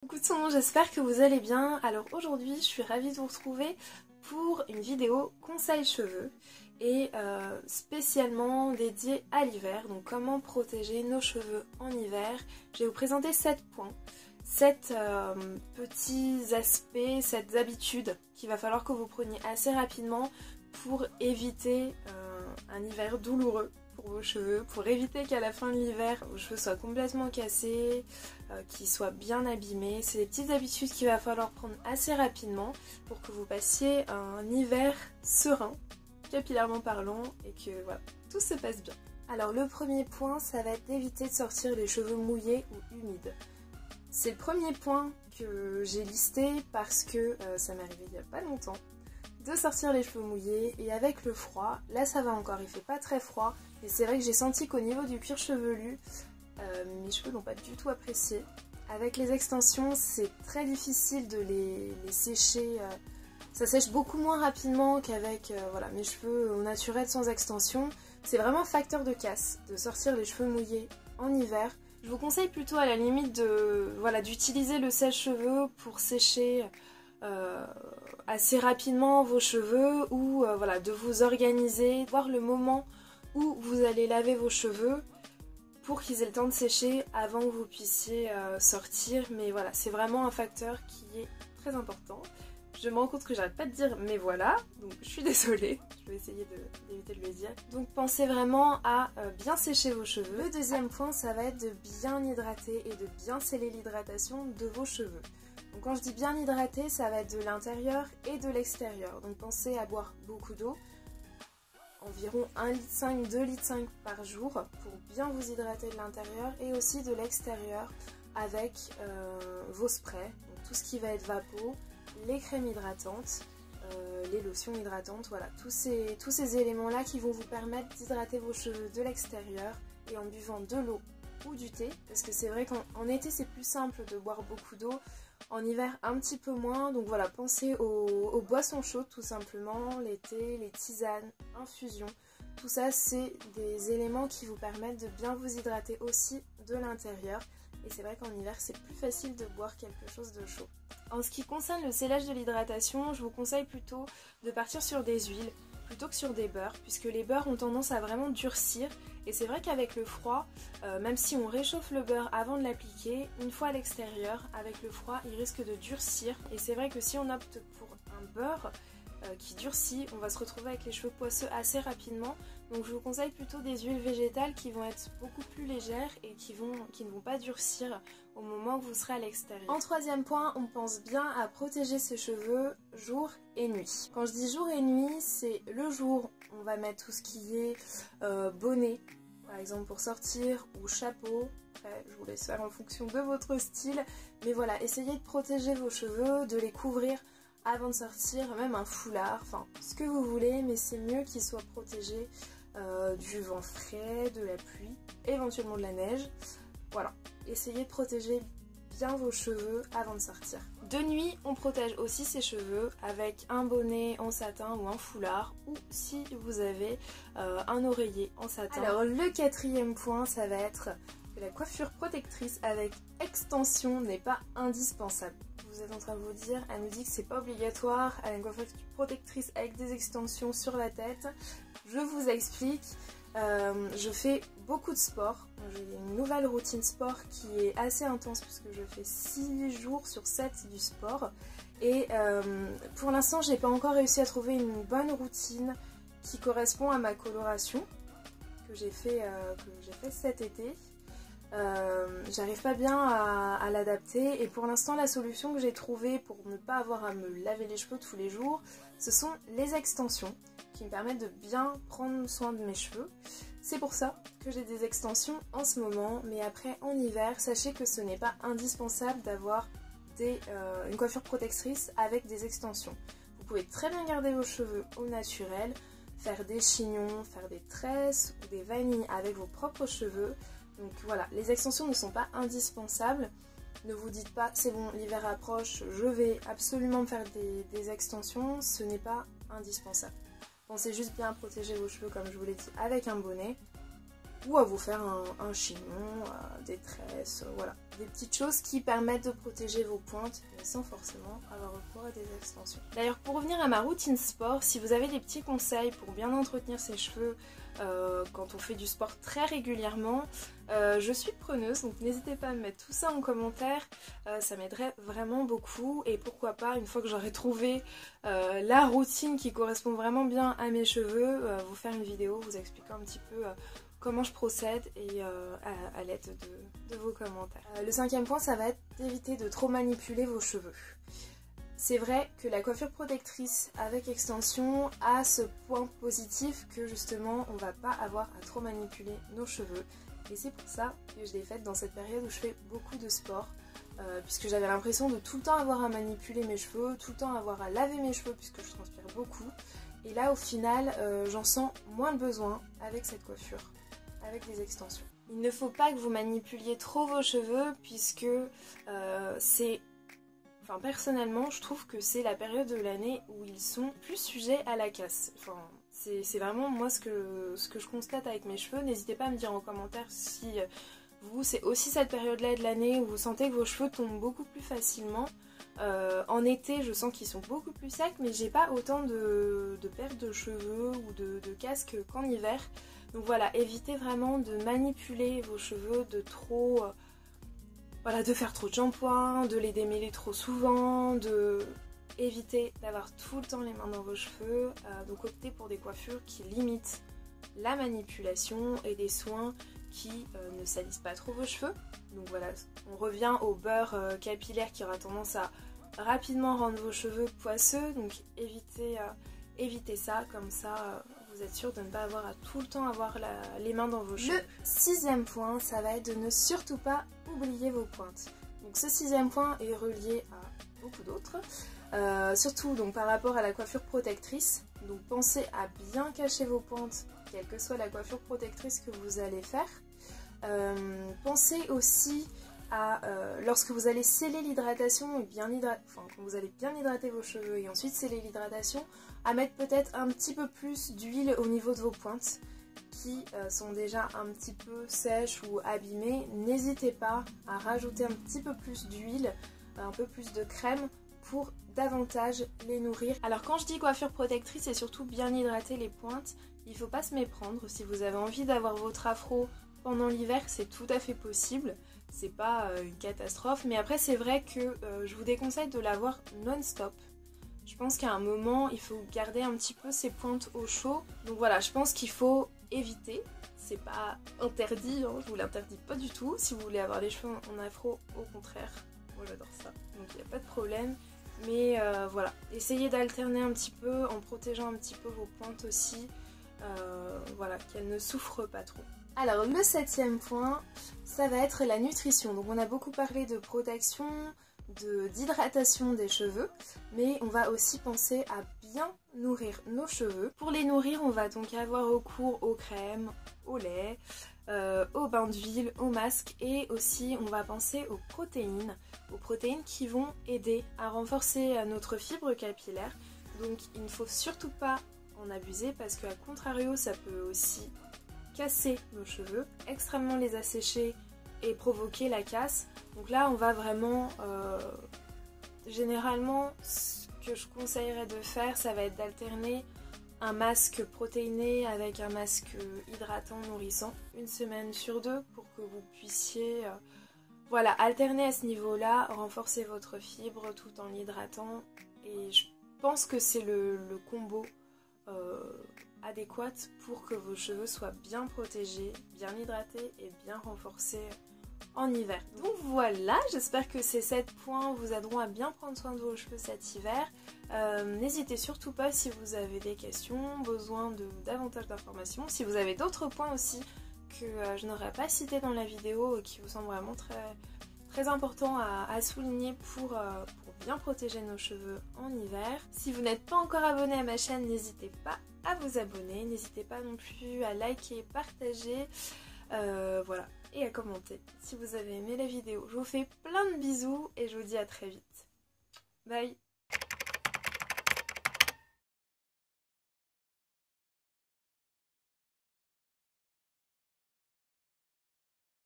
Coucou tout le monde, j'espère que vous allez bien. Alors aujourd'hui je suis ravie de vous retrouver pour une vidéo conseil cheveux et spécialement dédiée à l'hiver. Donc comment protéger nos cheveux en hiver. Je vais vous présenter 7 points, 7 petits aspects, 7 habitudes qu'il va falloir que vous preniez assez rapidement pour éviter un hiver douloureux pour vos cheveux, pour éviter qu'à la fin de l'hiver vos cheveux soient complètement cassés, qu'ils soient bien abîmés. C'est des petites habitudes qu'il va falloir prendre assez rapidement pour que vous passiez un hiver serein, capillairement parlant, et que voilà, tout se passe bien. Alors le premier point, ça va être d'éviter de sortir les cheveux mouillés ou humides. C'est le premier point que j'ai listé parce que ça m'est arrivé il n'y a pas longtemps de sortir les cheveux mouillés, et avec le froid, là ça va encore, il fait pas très froid, mais c'est vrai que j'ai senti qu'au niveau du cuir chevelu, mes cheveux n'ont pas du tout apprécié. Avec les extensions, c'est très difficile de les sécher, ça sèche beaucoup moins rapidement qu'avec voilà, mes cheveux au naturel sans extension. C'est vraiment facteur de casse de sortir les cheveux mouillés en hiver. Je vous conseille plutôt à la limite de, voilà, d'utiliser le sèche-cheveux pour sécher assez rapidement vos cheveux, ou voilà, de vous organiser, voir le moment où vous allez laver vos cheveux pour qu'ils aient le temps de sécher avant que vous puissiez sortir. Mais voilà, c'est vraiment un facteur qui est très important. Je me rends compte que j'arrête pas de dire mais voilà, donc je suis désolée, je vais essayer d'éviter de le dire. Donc pensez vraiment à bien sécher vos cheveux. Le deuxième point, ça va être de bien hydrater et de bien sceller l'hydratation de vos cheveux. Donc quand je dis bien hydrater, ça va être de l'intérieur et de l'extérieur. Donc pensez à boire beaucoup d'eau, environ 1,5 litre, 2,5 litres par jour, pour bien vous hydrater de l'intérieur et aussi de l'extérieur avec vos sprays. Donc tout ce qui va être vapeau, les crèmes hydratantes, les lotions hydratantes, voilà, tous ces éléments-là qui vont vous permettre d'hydrater vos cheveux de l'extérieur, et en buvant de l'eau ou du thé, parce que c'est vrai qu'en été c'est plus simple de boire beaucoup d'eau, en hiver un petit peu moins. Donc voilà, pensez aux boissons chaudes tout simplement, les thés, les tisanes, infusions, tout ça c'est des éléments qui vous permettent de bien vous hydrater aussi de l'intérieur. Et c'est vrai qu'en hiver c'est plus facile de boire quelque chose de chaud. En ce qui concerne le scellage de l'hydratation, je vous conseille plutôt de partir sur des huiles plutôt que sur des beurres, puisque les beurres ont tendance à vraiment durcir, et c'est vrai qu'avec le froid, même si on réchauffe le beurre avant de l'appliquer, une fois à l'extérieur, avec le froid, il risque de durcir, et c'est vrai que si on opte pour un beurre qui durcit, on va se retrouver avec les cheveux poisseux assez rapidement. Donc je vous conseille plutôt des huiles végétales qui vont être beaucoup plus légères et qui ne vont pas durcir au moment où vous serez à l'extérieur. En troisième point, on pense bien à protéger ses cheveux jour et nuit. Quand je dis jour et nuit, c'est le jour, on va mettre tout ce qui est bonnet, par exemple pour sortir, ou chapeau. Après, je vous laisse faire en fonction de votre style. Mais voilà, essayez de protéger vos cheveux, de les couvrir avant de sortir, même un foulard, enfin ce que vous voulez, mais c'est mieux qu'ils soient protégés du vent frais, de la pluie, éventuellement de la neige. Voilà, essayez de protéger bien vos cheveux avant de sortir. De nuit, on protège aussi ses cheveux avec un bonnet en satin ou un foulard, ou si vous avez un oreiller en satin. Alors le quatrième point, ça va être que la coiffure protectrice avec extension n'est pas indispensable. Vous êtes en train de vous dire, elle nous dit que c'est pas obligatoire, elle a une coiffure protectrice avec des extensions sur la tête. Je vous explique, je fais beaucoup de sport, j'ai une nouvelle routine sport qui est assez intense puisque je fais 6 jours sur 7 du sport, et pour l'instant j'ai pas encore réussi à trouver une bonne routine qui correspond à ma coloration que j'ai fait cet été. J'arrive pas bien à l'adapter, et pour l'instant la solution que j'ai trouvée pour ne pas avoir à me laver les cheveux tous les jours, ce sont les extensions qui me permettent de bien prendre soin de mes cheveux. C'est pour ça que j'ai des extensions en ce moment, mais après en hiver, sachez que ce n'est pas indispensable d'avoir une coiffure protectrice avec des extensions. Vous pouvez très bien garder vos cheveux au naturel, faire des chignons, faire des tresses ou des vanilles avec vos propres cheveux. Donc voilà, les extensions ne sont pas indispensables. Ne vous dites pas c'est bon, l'hiver approche, je vais absolument me faire des extensions, ce n'est pas indispensable. Pensez juste bien à protéger vos cheveux comme je vous l'ai dit avec un bonnet. ou à vous faire un chignon, des tresses, voilà. Des petites choses qui permettent de protéger vos pointes, mais sans forcément avoir recours à des extensions. D'ailleurs, pour revenir à ma routine sport, si vous avez des petits conseils pour bien entretenir ses cheveux quand on fait du sport très régulièrement, je suis preneuse, donc n'hésitez pas à me mettre tout ça en commentaire, ça m'aiderait vraiment beaucoup. Et pourquoi pas, une fois que j'aurai trouvé la routine qui correspond vraiment bien à mes cheveux, vous faire une vidéo vous expliquant un petit peu comment je procède et à l'aide de vos commentaires. Le 5e point, ça va être d'éviter de trop manipuler vos cheveux. C'est vrai que la coiffure protectrice avec extension a ce point positif que justement on va pas avoir à trop manipuler nos cheveux. Et c'est pour ça que je l'ai faite dans cette période où je fais beaucoup de sport. Puisque j'avais l'impression de tout le temps avoir à manipuler mes cheveux, tout le temps avoir à laver mes cheveux puisque je transpire beaucoup. Et là au final j'en sens moins le besoin avec cette coiffure, avec des extensions. Il ne faut pas que vous manipuliez trop vos cheveux puisque c'est... Enfin, personnellement, je trouve que c'est la période de l'année où ils sont plus sujets à la casse. Enfin, c'est vraiment moi ce que je constate avec mes cheveux. N'hésitez pas à me dire en commentaire si vous, c'est aussi cette période-là de l'année où vous sentez que vos cheveux tombent beaucoup plus facilement. En été, je sens qu'ils sont beaucoup plus secs, mais j'ai pas autant de pertes de cheveux ou de casse qu'en hiver. Donc voilà, évitez vraiment de manipuler vos cheveux, de trop... Voilà, de faire trop de shampoing, de les démêler trop souvent, de éviter d'avoir tout le temps les mains dans vos cheveux. Donc optez pour des coiffures qui limitent la manipulation et des soins qui ne salissent pas trop vos cheveux. Donc voilà, on revient au beurre capillaire qui aura tendance à rapidement rendre vos cheveux poisseux. Donc évitez ça, comme ça vous êtes sûr de ne pas avoir à tout le temps avoir les mains dans vos cheveux. Le 6e point, ça va être de ne surtout pas oublier vos pointes. Donc ce 6e point est relié à beaucoup d'autres, surtout donc par rapport à la coiffure protectrice. Donc pensez à bien cacher vos pointes, quelle que soit la coiffure protectrice que vous allez faire. Pensez aussi à, lorsque vous allez sceller l'hydratation et quand vous allez bien hydrater vos cheveux et ensuite sceller l'hydratation, à mettre peut-être un petit peu plus d'huile au niveau de vos pointes qui sont déjà un petit peu sèches ou abîmées. N'hésitez pas à rajouter un petit peu plus d'huile, un peu plus de crème pour davantage les nourrir. Alors quand je dis coiffure protectrice, c'est surtout bien hydrater les pointes. Il ne faut pas se méprendre. Si vous avez envie d'avoir votre afro pendant l'hiver, c'est tout à fait possible. C'est pas une catastrophe, mais après c'est vrai que je vous déconseille de l'avoir non-stop. Je pense qu'à un moment il faut garder un petit peu ses pointes au chaud. Donc voilà, je pense qu'il faut éviter. C'est pas interdit, hein, je vous l'interdis pas du tout. Si vous voulez avoir les cheveux en afro, au contraire, moi j'adore ça. Donc il n'y a pas de problème. Mais voilà, essayez d'alterner un petit peu en protégeant un petit peu vos pointes aussi. Voilà, qu'elles ne souffrent pas trop. Alors le 7e point, ça va être la nutrition. Donc on a beaucoup parlé de protection, d'hydratation des cheveux, mais on va aussi penser à bien nourrir nos cheveux. Pour les nourrir, on va donc avoir recours aux crèmes, au lait, au bain d'huile, au masque, et aussi on va penser aux protéines qui vont aider à renforcer notre fibre capillaire. Donc il ne faut surtout pas en abuser parce qu'à contrario ça peut aussi casser nos cheveux, extrêmement les assécher et provoquer la casse. Donc là on va vraiment généralement ce que je conseillerais de faire, ça va être d'alterner un masque protéiné avec un masque hydratant nourrissant 1 semaine sur 2 pour que vous puissiez voilà, alterner à ce niveau là, renforcer votre fibre tout en l'hydratant, et je pense que c'est le combo adéquate pour que vos cheveux soient bien protégés, bien hydratés et bien renforcés en hiver. Donc voilà, j'espère que ces 7 points vous aideront à bien prendre soin de vos cheveux cet hiver. N'hésitez surtout pas si vous avez des questions, besoin de davantage d'informations. Si vous avez d'autres points aussi que je n'aurais pas cités dans la vidéo et qui vous semblent vraiment très importants à souligner pour bien protéger nos cheveux en hiver. Si vous n'êtes pas encore abonné à ma chaîne, n'hésitez pas à vous abonner, n'hésitez pas non plus à liker, partager, voilà, et à commenter si vous avez aimé la vidéo. Je vous fais plein de bisous et je vous dis à très vite. Bye!